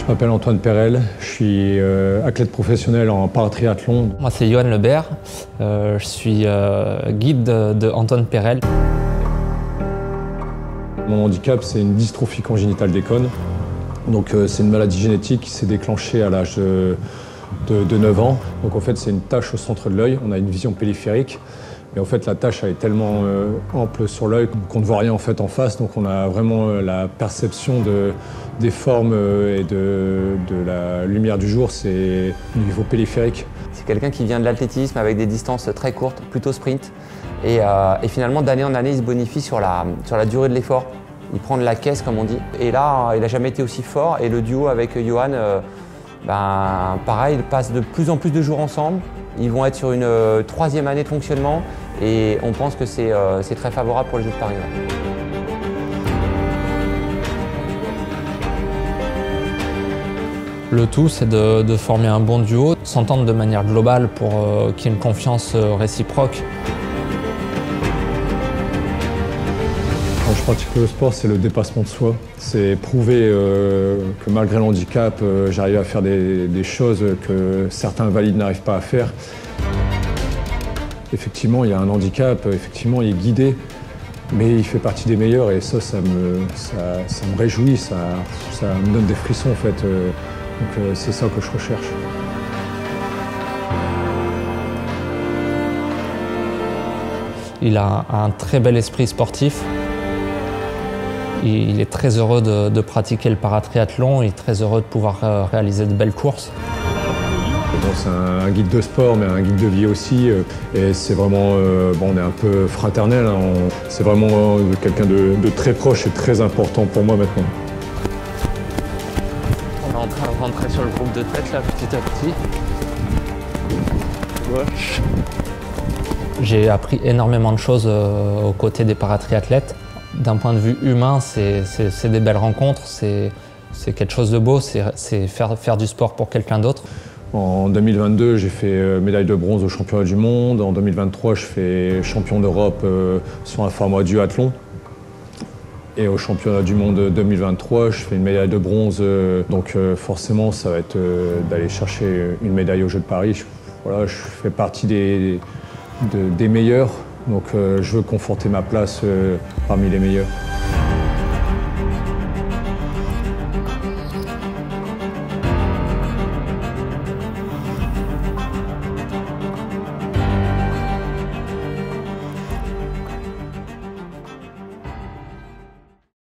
Je m'appelle Antoine Perel, je suis athlète professionnel en paratriathlon. Moi c'est Johan Lebert, je suis guide de Antoine Perel. Mon handicap, c'est une dystrophie congénitale des cônes. Donc c'est une maladie génétique qui s'est déclenchée à l'âge de 9 ans. Donc en fait c'est une tache au centre de l'œil, on a une vision périphérique. Mais en fait la tache elle est tellement ample sur l'œil qu'on ne voit rien en fait en face. Donc on a vraiment la perception des formes et de la lumière du jour, c'est au niveau périphérique. C'est quelqu'un qui vient de l'athlétisme avec des distances très courtes, plutôt sprint. Et finalement d'année en année il se bonifie sur la durée de l'effort. Il prend de la caisse comme on dit. Et là il n'a jamais été aussi fort et le duo avec Johan, pareil, ils passent de plus en plus de jours ensemble. Ils vont être sur une 3e année de fonctionnement et on pense que c'est très favorable pour les Jeux de Paris. Le tout, c'est de former un bon duo, s'entendre de manière globale pour qu'il y ait une confiance réciproque. Quand je pratique le sport, c'est le dépassement de soi. C'est prouver que malgré le handicap, j'arrive à faire des choses que certains valides n'arrivent pas à faire. Effectivement, il y a un handicap, effectivement, il est guidé, mais il fait partie des meilleurs et ça me réjouit, ça me donne des frissons en fait. Donc c'est ça que je recherche. Il a un très bel esprit sportif. Il est très heureux de pratiquer le paratriathlon, il est très heureux de pouvoir réaliser de belles courses. Bon, c'est un guide de sport, mais un guide de vie aussi. Et c'est vraiment, on est un peu fraternel. Hein, c'est vraiment quelqu'un de très proche et très important pour moi maintenant. On est en train de rentrer sur le groupe de tête là, petit à petit. Gauche. J'ai appris énormément de choses aux côtés des paratriathlètes. D'un point de vue humain, c'est des belles rencontres, c'est quelque chose de beau, c'est faire du sport pour quelqu'un d'autre. En 2022, j'ai fait médaille de bronze au championnat du monde. En 2023, je fais champion d'Europe sur un format duathlon. Et au championnat du monde 2023, je fais une médaille de bronze. Donc forcément, ça va être d'aller chercher une médaille aux Jeux de Paris. Voilà, je fais partie des meilleurs. Donc je veux conforter ma place parmi les meilleurs.